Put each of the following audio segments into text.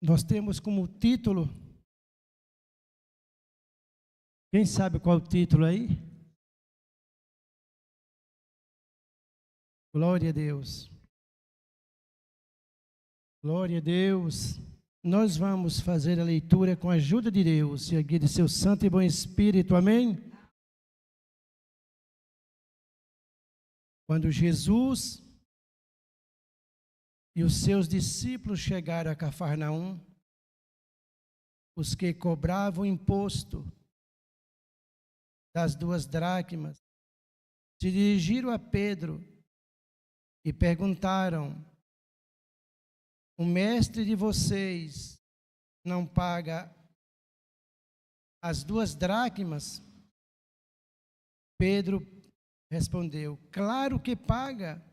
Nós temos como título, quem sabe qual é o título aí? Glória a Deus. Glória a Deus. Nós vamos fazer a leitura com a ajuda de Deus e a guia de seu santo e bom Espírito, amém? Quando Jesus e os seus discípulos chegaram a Cafarnaum, os que cobravam imposto das 2 dracmas se dirigiram a Pedro e perguntaram: o mestre de vocês não paga as 2 dracmas? Pedro respondeu: claro que paga.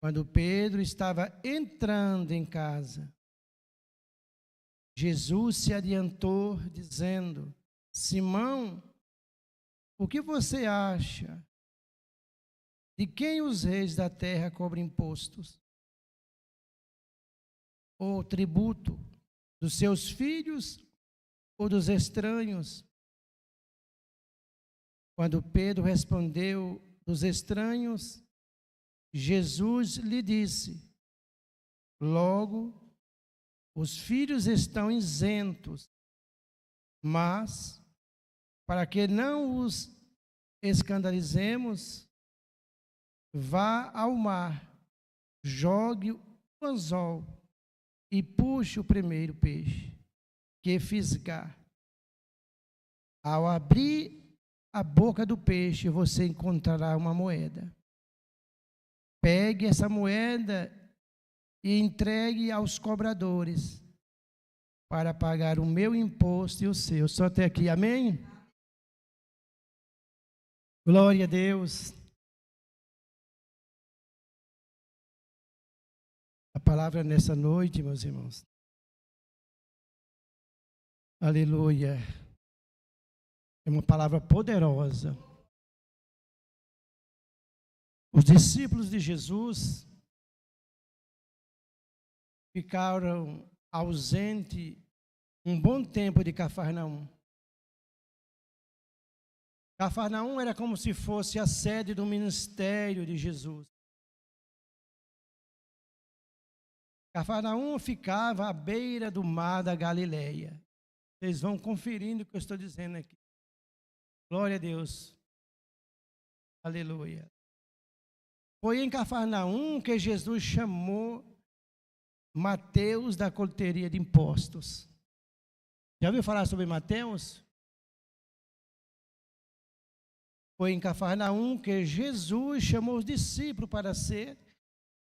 Quando Pedro estava entrando em casa, Jesus se adiantou, dizendo: Simão, o que você acha? De quem os reis da terra cobram impostos? Ou tributo? Dos seus filhos ou dos estranhos? Quando Pedro respondeu: dos estranhos, Jesus lhe disse: logo, os filhos estão isentos, mas, para que não os escandalizemos, vá ao mar, jogue o anzol e puxe o primeiro peixe que fisgar. Ao abrir a boca do peixe, você encontrará uma moeda. Pegue essa moeda e entregue aos cobradores para pagar o meu imposto e o seu. Só até aqui, amém? Glória a Deus. A palavra nessa noite, meus irmãos. Aleluia. É uma palavra poderosa. Os discípulos de Jesus ficaram ausentes um bom tempo de Cafarnaum. Cafarnaum era como se fosse a sede do ministério de Jesus. Cafarnaum ficava à beira do mar da Galileia. Vocês vão conferindo o que eu estou dizendo aqui. Glória a Deus. Aleluia. Foi em Cafarnaum que Jesus chamou Mateus da coleteria de impostos. Já ouviu falar sobre Mateus? Foi em Cafarnaum que Jesus chamou os discípulos para ser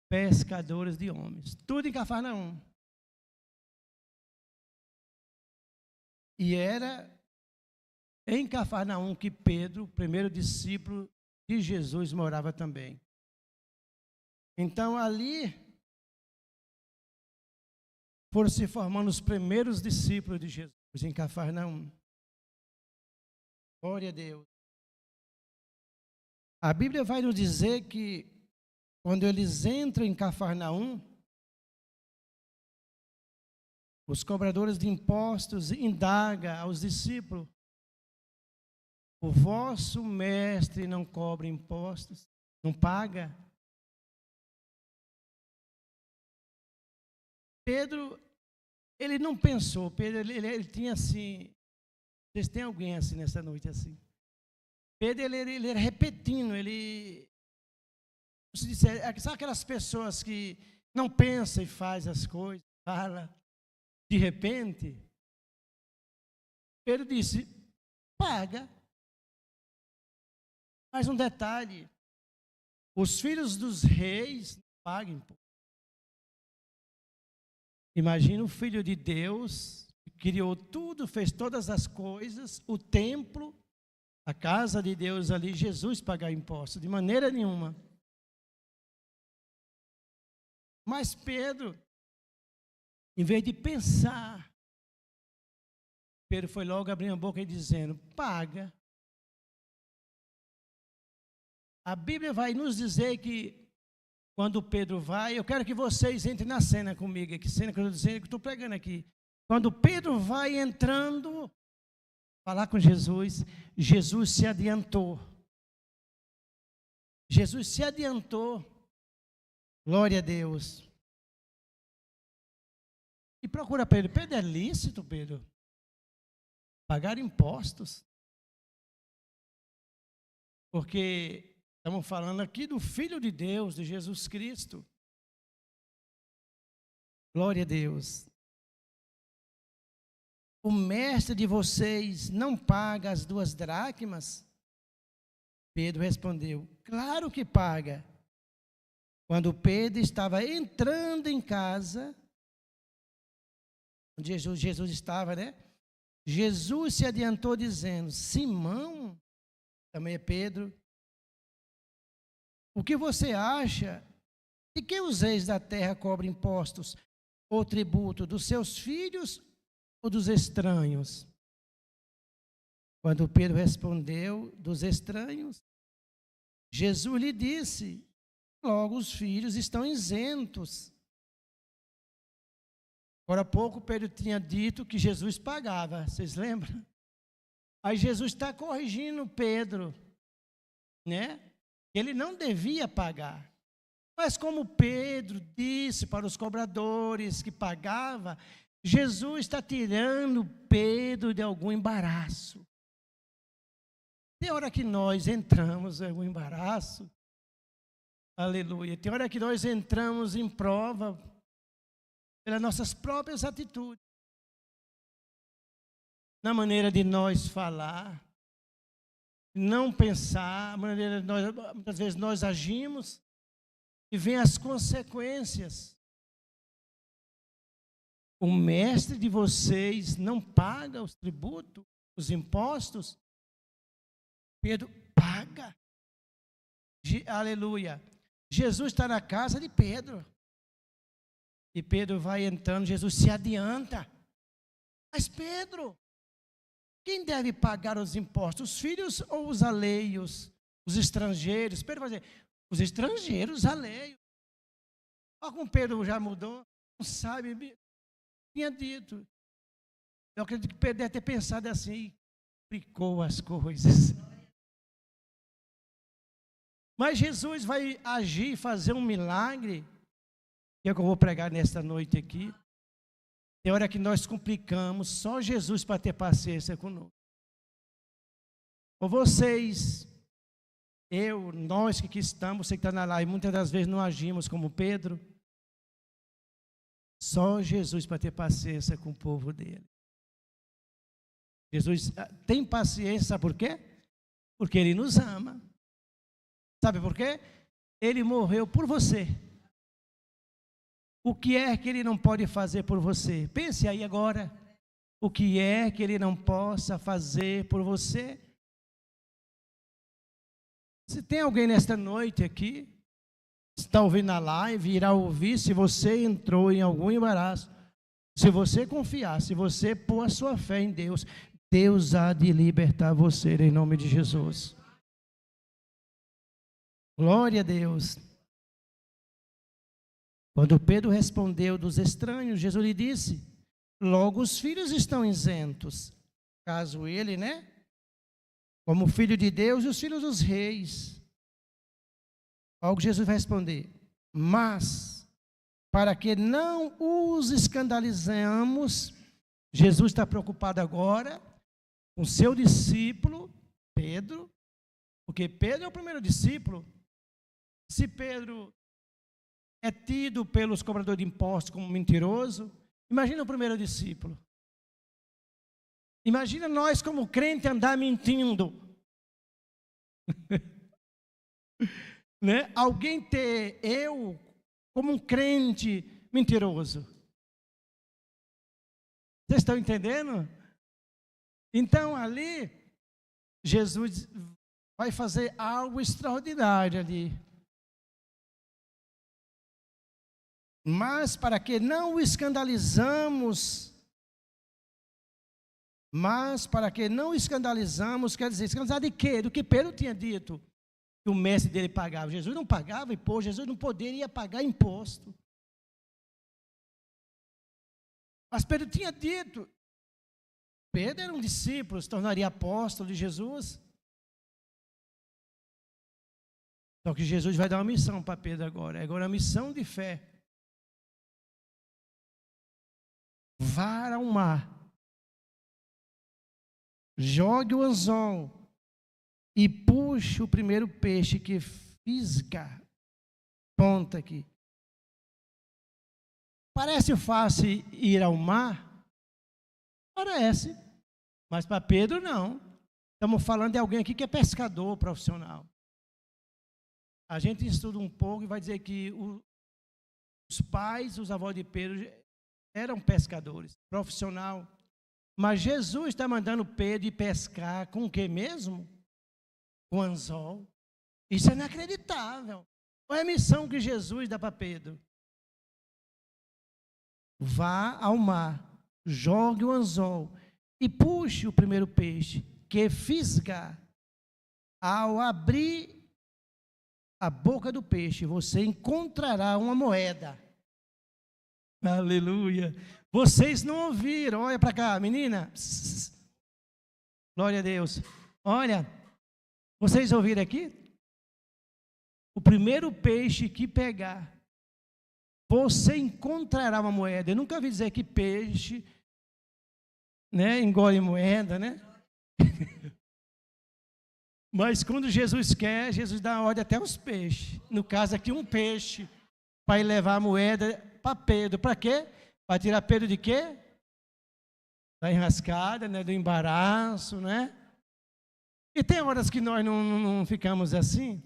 pescadores de homens. Tudo em Cafarnaum. E era em Cafarnaum que Pedro, o primeiro discípulo de Jesus, morava também. Então ali foram se formando os primeiros discípulos de Jesus em Cafarnaum. Glória a Deus. A Bíblia vai nos dizer que quando eles entram em Cafarnaum, os cobradores de impostos indagam aos discípulos: o vosso mestre não cobra impostos? Não paga? Pedro, ele não pensou. Pedro, ele tinha assim. Vocês têm alguém assim nessa noite assim? Pedro, ele era repetindo, sabe aquelas pessoas que não pensam e fazem as coisas, fala de repente? Pedro disse: paga. Mas um detalhe: os filhos dos reis não pagam imposto. Imagina o Filho de Deus, que criou tudo, fez todas as coisas, o templo, a casa de Deus ali, Jesus pagar imposto, de maneira nenhuma. Mas Pedro, em vez de pensar, Pedro foi logo abrindo a boca e dizendo: paga. A Bíblia vai nos dizer que quando Pedro vai, eu quero que vocês entrem na cena comigo, que cena que eu estou dizendo, que eu estou pregando aqui. Quando Pedro vai entrando, falar com Jesus, Jesus se adiantou. Jesus se adiantou. Glória a Deus. E procura Pedro. Pedro, é lícito, Pedro, pagar impostos? Porque estamos falando aqui do Filho de Deus, de Jesus Cristo. Glória a Deus. O mestre de vocês não paga as 2 dracmas? Pedro respondeu, claro que paga. Quando Pedro estava entrando em casa, onde Jesus estava, né? Jesus se adiantou dizendo, Simão, também é Pedro, o que você acha de que os reis da terra cobrem impostos ou tributo dos seus filhos ou dos estranhos? Quando Pedro respondeu, dos estranhos, Jesus lhe disse, logo os filhos estão isentos. Agora há pouco Pedro tinha dito que Jesus pagava, vocês lembram? Aí Jesus está corrigindo Pedro, né? Ele não devia pagar. Mas como Pedro disse para os cobradores que pagava, Jesus está tirando Pedro de algum embaraço. Tem hora que nós entramos em algum embaraço, aleluia. Tem hora que nós entramos em prova pelas nossas próprias atitudes, na maneira de nós falar, não pensar, a maneira de nós, muitas vezes nós agimos e vem as consequências. O mestre de vocês não paga os tributos, os impostos? Pedro paga. Aleluia. Jesus está na casa de Pedro. E Pedro vai entrando, Jesus se adianta. Mas Pedro, quem deve pagar os impostos? Os filhos ou os alheios? Os estrangeiros? Pedro vai dizer, os estrangeiros, alheios. Olha como Pedro já mudou. Não sabe, tinha dito. Eu acredito que Pedro deve ter pensado assim, explicou as coisas. Mas Jesus vai agir, fazer um milagre, que é o que eu vou pregar nesta noite aqui. Tem hora que nós complicamos, só Jesus para ter paciência conosco. Ou vocês, nós que aqui estamos, você que está na live, muitas das vezes não agimos como Pedro. Só Jesus para ter paciência com o povo dele. Jesus tem paciência, sabe por quê? Porque Ele nos ama. Sabe por quê? Ele morreu por você. O que é que Ele não pode fazer por você? Pense aí agora. O que é que Ele não possa fazer por você? Se tem alguém nesta noite aqui, está ouvindo a live, irá ouvir, se você entrou em algum embaraço, se você confiar, se você pôr a sua fé em Deus, Deus há de libertar você em nome de Jesus. Glória a Deus. Quando Pedro respondeu dos estranhos, Jesus lhe disse, logo os filhos estão isentos. Caso ele, né? Como filho de Deus e os filhos dos reis. Algo Jesus vai responder, mas para que não os escandalizemos, Jesus está preocupado agora com seu discípulo, Pedro, porque Pedro é o primeiro discípulo. Se Pedro é tido pelos cobradores de impostos como mentiroso, imagina o primeiro discípulo. Imagina nós como crente andar mentindo. Né? Alguém ter eu como um crente mentiroso. Vocês estão entendendo? Então ali, Jesus vai fazer algo extraordinário ali. Mas para que não o escandalizamos, quer dizer, escandalizar de quê? Do que Pedro tinha dito. que o mestre dele pagava. Jesus não pagava imposto, Jesus não poderia pagar imposto. Mas Pedro tinha dito, Pedro era um discípulo, se tornaria apóstolo de Jesus. Só que Jesus vai dar uma missão para Pedro agora. Agora a missão de fé. Vá ao mar. Jogue o anzol e puxe o primeiro peixe que fisgar. Ponta aqui. Parece fácil ir ao mar? Parece. Mas para Pedro não. Estamos falando de alguém aqui que é pescador profissional. A gente estuda um pouco e vai dizer que os pais, os avós de Pedro eram pescadores, profissional. Mas Jesus está mandando Pedro ir pescar com o que mesmo? Com anzol. Isso é inacreditável. Qual é a missão que Jesus dá para Pedro? Vá ao mar, jogue o anzol e puxe o primeiro peixe que fisgar. Ao abrir a boca do peixe, você encontrará uma moeda. Aleluia. Vocês não ouviram, olha para cá, menina. Glória a Deus. Olha, vocês ouviram aqui? O primeiro peixe que pegar, você encontrará uma moeda. Eu nunca vi dizer que peixe, né, engole moeda, né? Mas quando Jesus quer, Jesus dá ordem até aos peixes. No caso aqui, um peixe para ir levar a moeda para Pedro. Para quê? Para tirar Pedro de quê? Da enrascada, né? Do embaraço, né? E tem horas que nós não ficamos assim.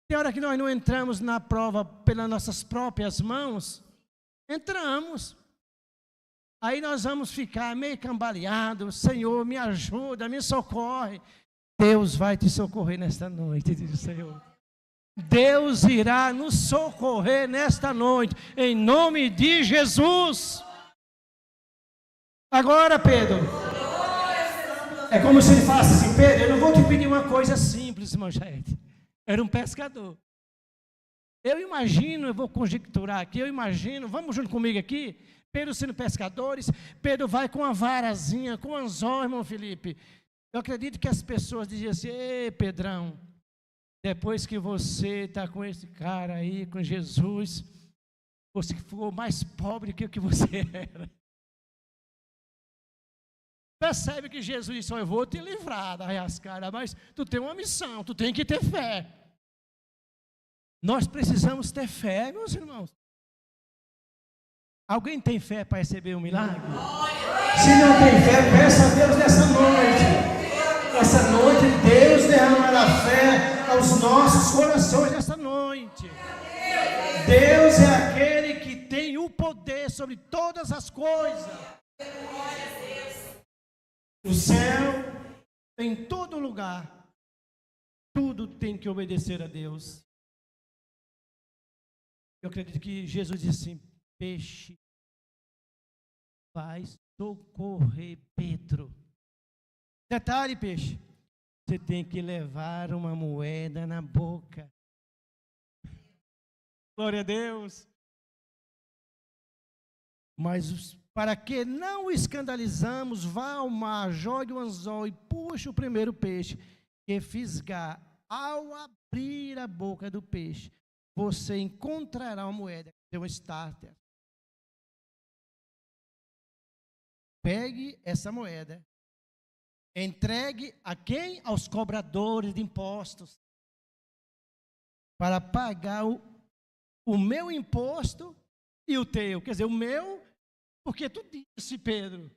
Tem hora que nós não entramos na prova pelas nossas próprias mãos. Entramos. Aí nós vamos ficar meio cambaleados. Senhor, me ajuda, me socorre. Deus vai te socorrer nesta noite, diz o Senhor. Deus irá nos socorrer nesta noite, em nome de Jesus. Agora, Pedro, é como se ele falasse assim: Pedro, eu não vou te pedir uma coisa simples, irmão gente. Era um pescador. Eu imagino, eu vou conjecturar aqui, vamos junto comigo aqui, Pedro sendo pescadores, Pedro vai com uma varazinha, com um anzol, irmão Felipe. Eu acredito que as pessoas diziam assim: ei, Pedrão, depois que você está com esse cara aí, com Jesus, você ficou mais pobre que o que você era. Percebe que Jesus disse: eu vou te livrar da rascada, mas tu tem uma missão, tu tem que ter fé. Nós precisamos ter fé, meus irmãos. Alguém tem fé para receber um milagre? Se não tem fé, peça a Deus nessa noite. Essa noite Deus derramará fé aos nossos corações nessa noite. Deus é aquele que tem o poder sobre todas as coisas. O céu, em todo lugar, tudo tem que obedecer a Deus. Eu acredito que Jesus disse assim: peixe vai socorrer Pedro. Detalhe, peixe, você tem que levar uma moeda na boca. Glória a Deus. Mas para que não o escandalizamos, vá ao mar, jogue o anzol e puxe o primeiro peixe que fisgar. Ao abrir a boca do peixe, você encontrará uma moeda, que é um starter. Pegue essa moeda. Entregue a quem? Aos cobradores de impostos. Para pagar o meu imposto e o teu. Quer dizer, o meu, porque tu disse, Pedro.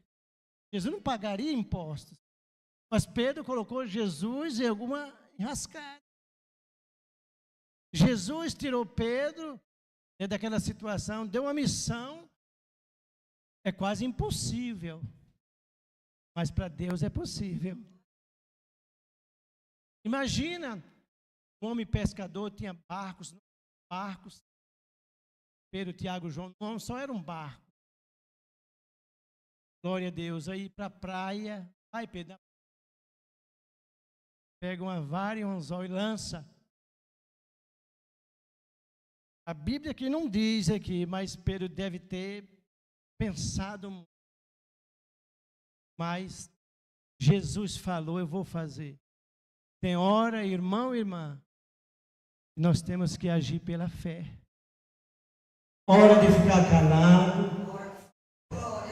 Jesus não pagaria impostos. Mas Pedro colocou Jesus em alguma enrascada. Jesus tirou Pedro daquela situação, deu uma missão. É quase impossível. Mas para Deus é possível. Imagina, um homem pescador tinha barcos. Pedro, Tiago, João, não só era um barco. Glória a Deus, aí para a praia. Vai, Pedro. pega uma vara e um anzol e lança. A Bíblia aqui não diz aqui, mas Pedro deve ter pensado. Mas Jesus falou, eu vou fazer. Tem hora, irmão e irmã, nós temos que agir pela fé. Hora de ficar calado.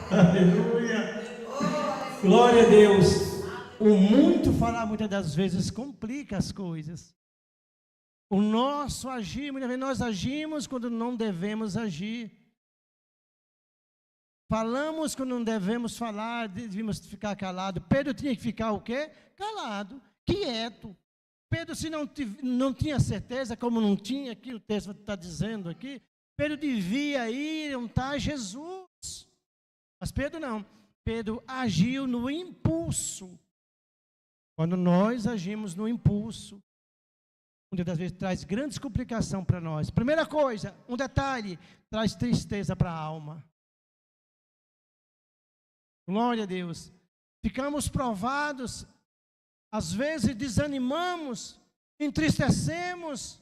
Aleluia. Glória a Deus. O muito falar muitas das vezes complica as coisas. O nosso agir, muitas vezes nós agimos quando não devemos agir. Falamos quando não devemos falar, devíamos ficar calado. Pedro tinha que ficar o quê? Calado, quieto. Pedro, se não tinha certeza, como não tinha aqui, o texto está dizendo aqui, Pedro devia ir onde Jesus. Mas Pedro não. Pedro agiu no impulso. Quando nós agimos no impulso, muitas das vezes traz grandes complicações para nós. Primeira coisa, um detalhe, traz tristeza para a alma. Glória a Deus. Ficamos provados, às vezes desanimamos, entristecemos.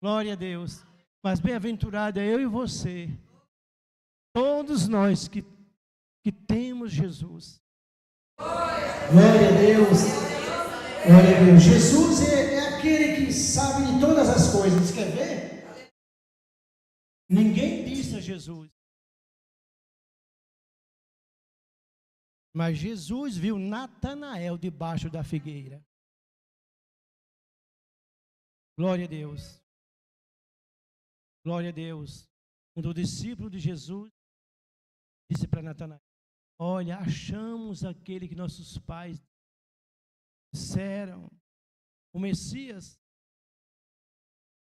Glória a Deus. Mas bem-aventurado é eu e você, todos nós que temos Jesus. Glória a Deus. Glória a Deus. Jesus é aquele que sabe de todas as coisas. Quer ver? Ninguém disse a Jesus. Mas Jesus viu Natanael debaixo da figueira. Glória a Deus. Glória a Deus. Quando o discípulo de Jesus disse para Natanael: olha, achamos aquele que nossos pais disseram, o Messias.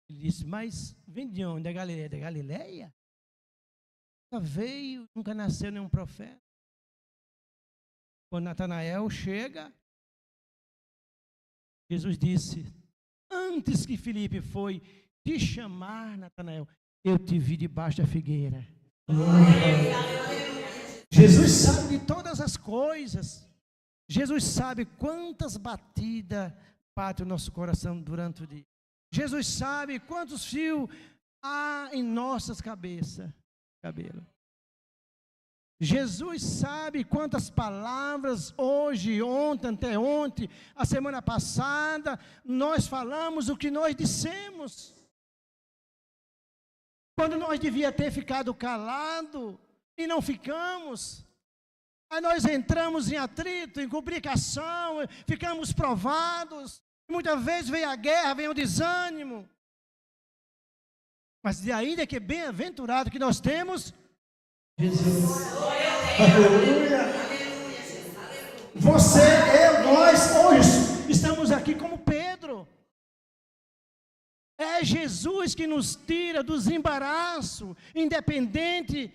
Ele disse: mas vem de onde? Da Galileia? Da Galileia? Nunca veio, nunca nasceu nenhum profeta. Quando Natanael chega, Jesus disse: antes que Filipe foi te chamar, Natanael, eu te vi debaixo da figueira. Jesus sabe de todas as coisas. Jesus sabe quantas batidas bate o nosso coração durante o dia. Jesus sabe quantos fios há em nossas cabeças, cabelo. Jesus sabe quantas palavras hoje, ontem, anteontem, a semana passada, nós falamos o que nós dissemos. Quando nós devia ter ficado calado e não ficamos. Aí nós entramos em atrito, em complicação, ficamos provados. Muitas vezes vem a guerra, vem o desânimo. Mas de ainda que bem-aventurado que nós temos Jesus. Aleluia. Você, eu, nós, hoje estamos aqui como Pedro. É Jesus que nos tira dos embaraços, independente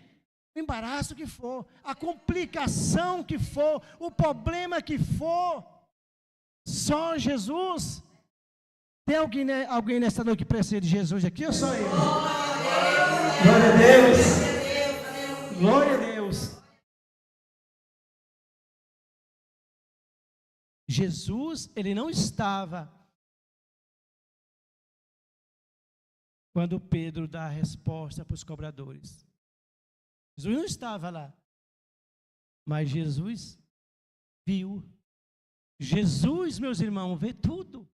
do embaraço que for, a complicação que for, o problema que for. Só Jesus. Tem alguém nessa noite que precisa de Jesus aqui ou só eu? Glória a Deus. Glória a Deus. Jesus, ele não estava quando Pedro dá a resposta para os cobradores. Jesus não estava lá. Mas Jesus viu. Jesus, meus irmãos, vê tudo.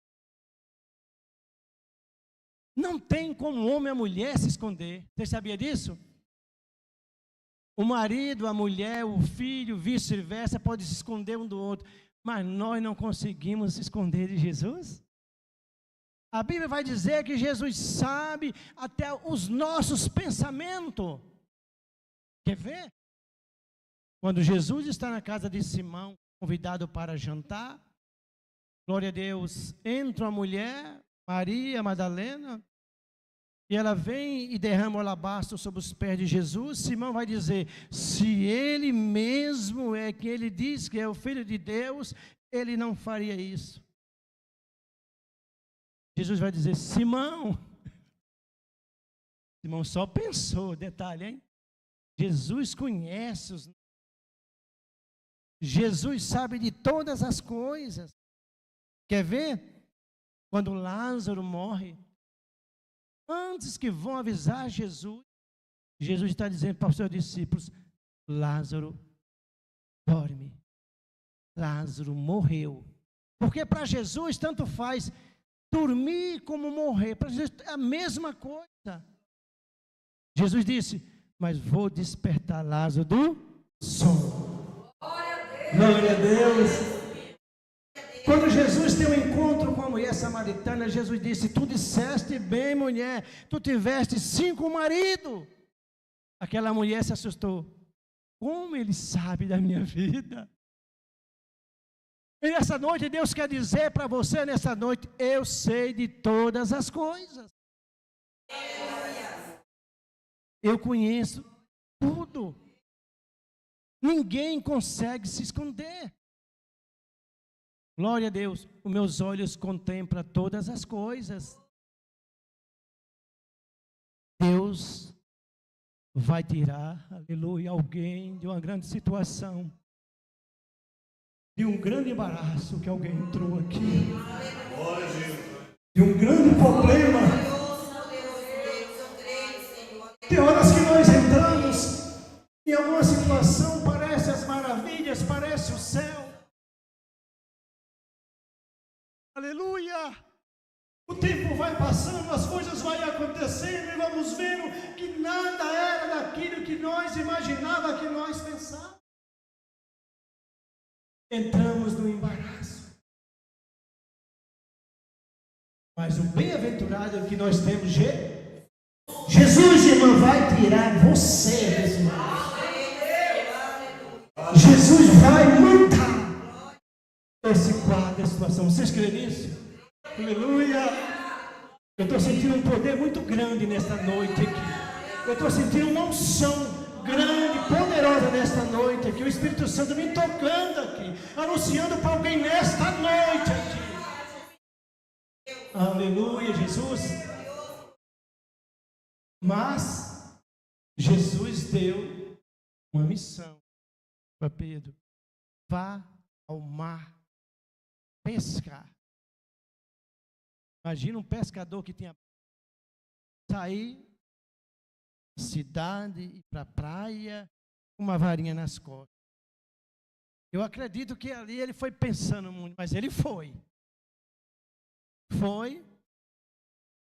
Não tem como o homem e a mulher se esconder. Você sabia disso? O marido, a mulher, o filho, vice-versa, pode se esconder um do outro. Mas nós não conseguimos se esconder de Jesus. A Bíblia vai dizer que Jesus sabe até os nossos pensamentos. Quer ver? Quando Jesus está na casa de Simão, convidado para jantar, glória a Deus, entra a mulher, Maria Madalena, e ela vem e derrama o alabastro sobre os pés de Jesus. Simão vai dizer: se ele mesmo é quem ele diz que é o Filho de Deus, ele não faria isso. Jesus vai dizer: Simão só pensou, detalhe, hein? Jesus conhece os... Jesus sabe de todas as coisas. Quer ver? Quando Lázaro morre, antes que vão avisar Jesus, Jesus está dizendo para os seus discípulos: Lázaro dorme. Lázaro morreu. Porque para Jesus tanto faz dormir como morrer. Para Jesus é a mesma coisa. Jesus disse: mas vou despertar Lázaro do sono. Glória a Deus. Quando Jesus tem um encontro com a mulher samaritana, Jesus disse: tu disseste bem, mulher, tu tiveste 5 maridos. Aquela mulher se assustou. Como ele sabe da minha vida? E nessa noite, Deus quer dizer para você, nessa noite: eu sei de todas as coisas. Eu conheço tudo. Ninguém consegue se esconder. Glória a Deus. Os meus olhos contemplam todas as coisas. Deus vai tirar, aleluia, alguém de uma grande situação, de um grande embaraço que alguém entrou aqui, de um grande problema. Tem horas que nós entramos em alguma situação, parece as maravilhas, parece o céu. Aleluia! O tempo vai passando, as coisas vão acontecendo e vamos vendo que nada era daquilo que nós imaginávamos, que nós pensávamos. Entramos no embaraço. Mas o bem-aventurado é que nós temos Jesus, irmão, vai tirar você desse embaraço. Jesus vai mudar esse quadro, essa situação. Vocês creem nisso? Aleluia! Eu estou sentindo um poder muito grande nesta noite aqui. Eu estou sentindo uma unção grande, poderosa nesta noite aqui. O Espírito Santo me tocando aqui, anunciando para alguém nesta noite aqui. Aleluia, Jesus. Mas Jesus deu uma missão para Pedro: vá ao mar pescar. Imagina um pescador que tinha sair da cidade e para a praia com uma varinha nas costas. Eu acredito que ali ele foi pensando muito, mas ele foi. Foi.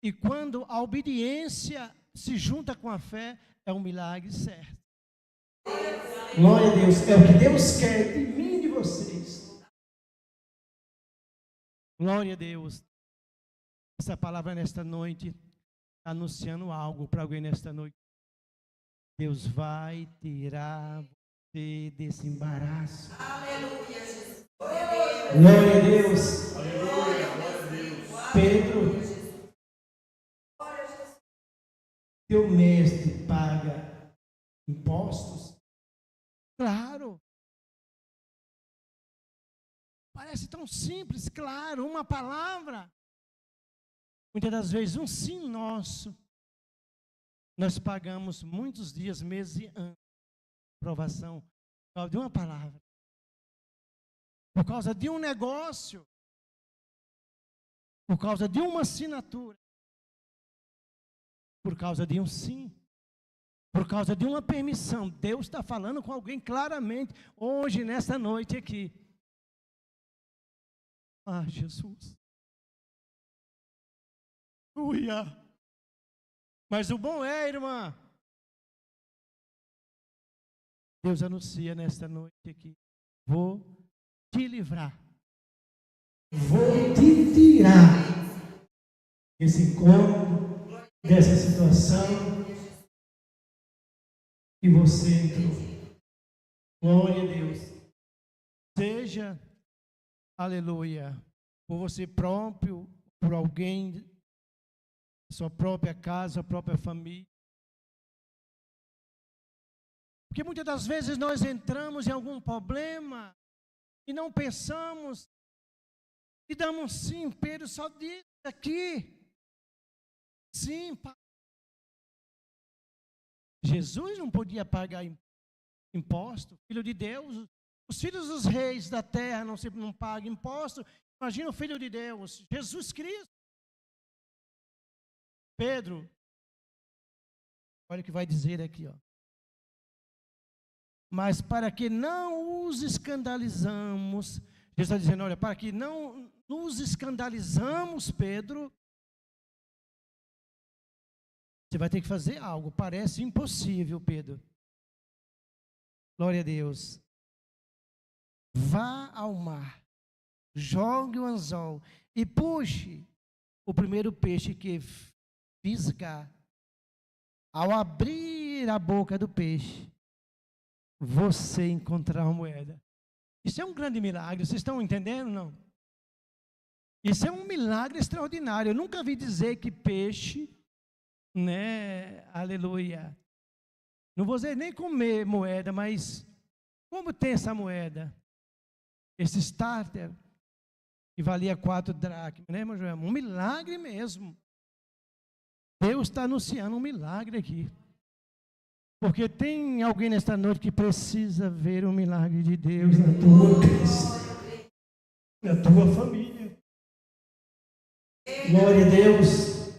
E quando a obediência se junta com a fé, é um milagre certo. Glória a Deus. É o que Deus quer de mim e de vocês. Glória a Deus. Essa palavra nesta noite está anunciando algo para alguém nesta noite. Deus vai tirar você desse embaraço. Aleluia, Jesus. Glória a Deus. Aleluia, glória a Deus. Pedro, teu mestre paga impostos? Claro. Parece tão simples, claro, uma palavra. Muitas das vezes, um sim nosso, nós pagamos muitos dias, meses e anos de provação por causa de uma palavra, por causa de um negócio, por causa de uma assinatura, por causa de um sim, por causa de uma permissão. Deus está falando com alguém claramente hoje, nesta noite aqui. Ah, Jesus. Aleluia. Mas o bom é, irmã, Deus anuncia nesta noite aqui: vou te livrar, vou te tirar desse incômodo, dessa situação que você entrou. Glória a Deus. Seja, aleluia, por você próprio, por alguém, sua própria casa, sua própria família. Porque muitas das vezes nós entramos em algum problema e não pensamos e damos sim. Pedro só disse aqui: sim, Jesus não podia pagar imposto, filho de Deus. Os filhos dos reis da terra não pagam imposto. Imagina o Filho de Deus, Jesus Cristo. Pedro, olha o que vai dizer aqui, ó. Mas para que não os escandalizamos, Jesus está dizendo, olha, para que não nos escandalizamos, Pedro, você vai ter que fazer algo. Parece impossível, Pedro. Glória a Deus. Vá ao mar, jogue o anzol e puxe o primeiro peixe que fisgar. Ao abrir a boca do peixe, você encontrará uma moeda. Isso é um grande milagre, vocês estão entendendo, não? Isso é um milagre extraordinário. Eu nunca vi dizer que peixe, né, aleluia, não vou dizer nem comer moeda, mas como tem essa moeda? Esse starter, que valia 4 dracmas, né, meu João? Um milagre mesmo. Deus está anunciando um milagre aqui. Porque tem alguém nesta noite que precisa ver o milagre de Deus na tua casa, na tua família. Glória a Deus.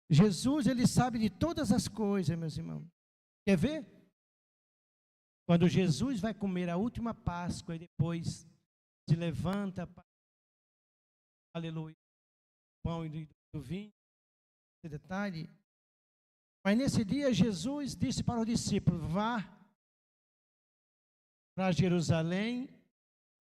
Jesus, ele sabe de todas as coisas, meus irmãos. Quer ver? Quando Jesus vai comer a última Páscoa e depois se levanta, aleluia, o pão e do vinho, esse detalhe. Mas nesse dia Jesus disse para os discípulos, vá para Jerusalém,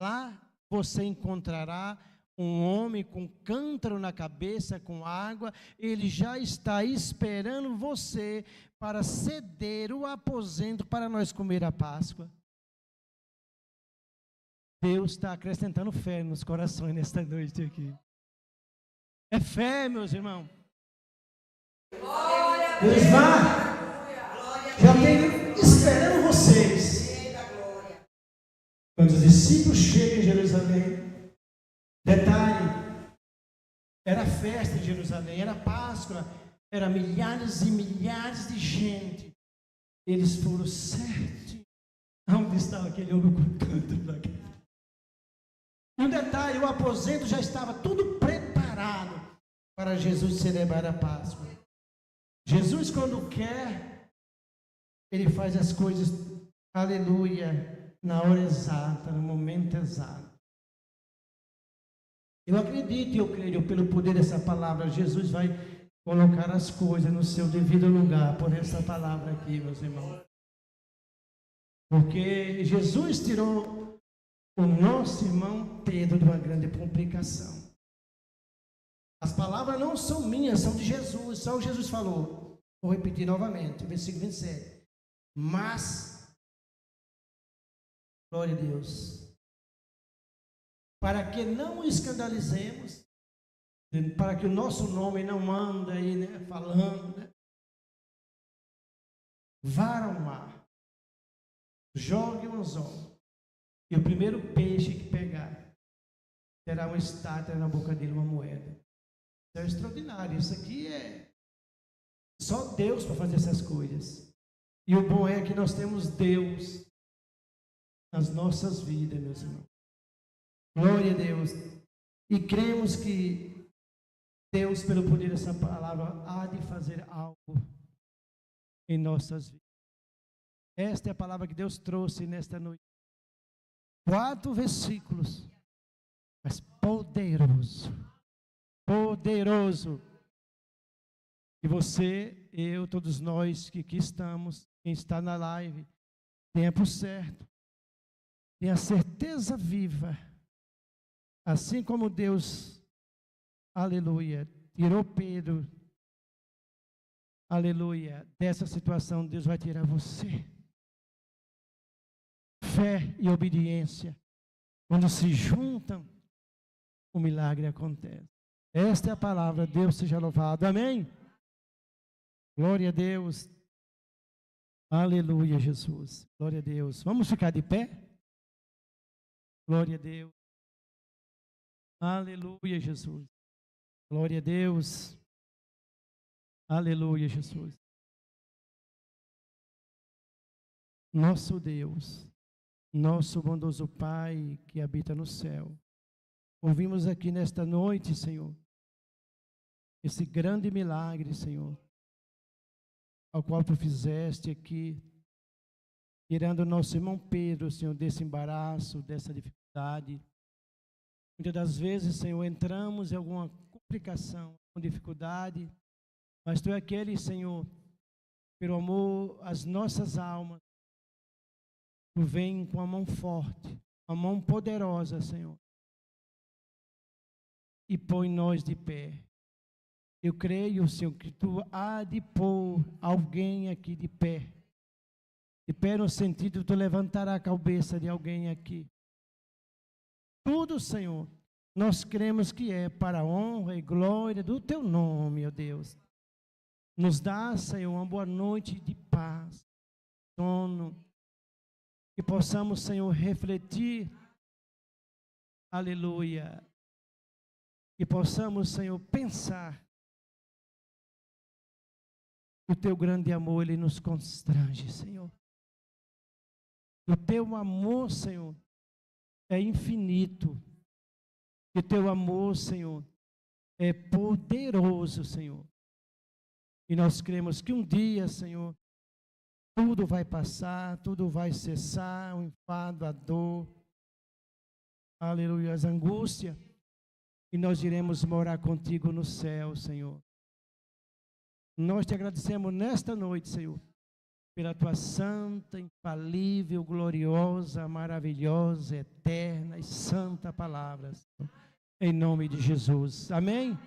lá você encontrará um homem com cântaro na cabeça, com água, ele já está esperando você para ceder o aposento para nós comer a Páscoa. Deus está acrescentando fé nos corações nesta noite aqui. É fé, meus irmãos. Deus vai, já tem esperando vocês. Quando os discípulos chegam em Jerusalém, detalhe, era festa em Jerusalém, era Páscoa, era milhares e milhares de gente. Eles foram certos. Onde estava aquele homem com cântaro na cabeça? E um detalhe, o aposento já estava tudo preparado para Jesus celebrar a Páscoa. Jesus, quando quer, ele faz as coisas, aleluia, na hora exata, no momento exato. Eu acredito e eu creio, pelo poder dessa palavra, Jesus vai colocar as coisas no seu devido lugar, por essa palavra aqui, meus irmãos. Porque Jesus tirou o nosso irmão Pedro de uma grande complicação. As palavras não são minhas, são de Jesus. Só Jesus falou. Vou repetir novamente, versículo 27. Mas, glória a Deus, para que não escandalizemos, para que o nosso nome não ande aí, né, falando, né? Vá ao mar, jogue um anzol, e o primeiro peixe que pegar, terá uma estátua na boca dele, uma moeda. Isso é extraordinário, isso aqui é só Deus para fazer essas coisas. E o bom é que nós temos Deus nas nossas vidas, meus irmãos. Glória a Deus. E cremos que Deus, pelo poder dessa palavra, há de fazer algo em nossas vidas. Esta é a palavra que Deus trouxe nesta noite. 4 versículos, mas poderoso. Poderoso. E você, eu, todos nós que aqui estamos, quem está na live, tenha por certo, tenha a certeza viva, assim como Deus, aleluia, tirou Pedro, aleluia, dessa situação, Deus vai tirar você. Fé e obediência, quando se juntam, o milagre acontece. Esta é a palavra, Deus seja louvado, amém? Glória a Deus, aleluia, Jesus, glória a Deus. Vamos ficar de pé? Glória a Deus, aleluia, Jesus, glória a Deus, aleluia, Jesus. Nosso Deus, nosso bondoso Pai que habita no céu, Ouvimos aqui nesta noite, Senhor, esse grande milagre, Senhor, ao qual Tu fizeste aqui, tirando o nosso irmão Pedro, Senhor, desse embaraço, dessa dificuldade. Muitas das vezes, Senhor, entramos em alguma complicação, com dificuldade, mas Tu é aquele, Senhor, pelo amor às nossas almas, Tu vem com a mão forte, a mão poderosa, Senhor, e põe nós de pé. Eu creio, Senhor, que Tu há de pôr alguém aqui de pé. De pé no sentido de Tu levantar a cabeça de alguém aqui. Tudo, Senhor, nós cremos que é para a honra e glória do Teu nome, ó Deus. Nos dá, Senhor, uma boa noite de paz, sono, que possamos, Senhor, refletir, aleluia, que possamos, Senhor, pensar. O Teu grande amor, Ele nos constrange, Senhor. O Teu amor, Senhor, é infinito. O Teu amor, Senhor, é poderoso, Senhor. E nós cremos que um dia, Senhor, tudo vai passar, tudo vai cessar, o enfado, a dor, aleluia, as angústias, e nós iremos morar contigo no céu, Senhor. Nós te agradecemos nesta noite, Senhor, pela Tua santa, infalível, gloriosa, maravilhosa, eterna e santa palavra, Senhor. Em nome de Jesus. Amém?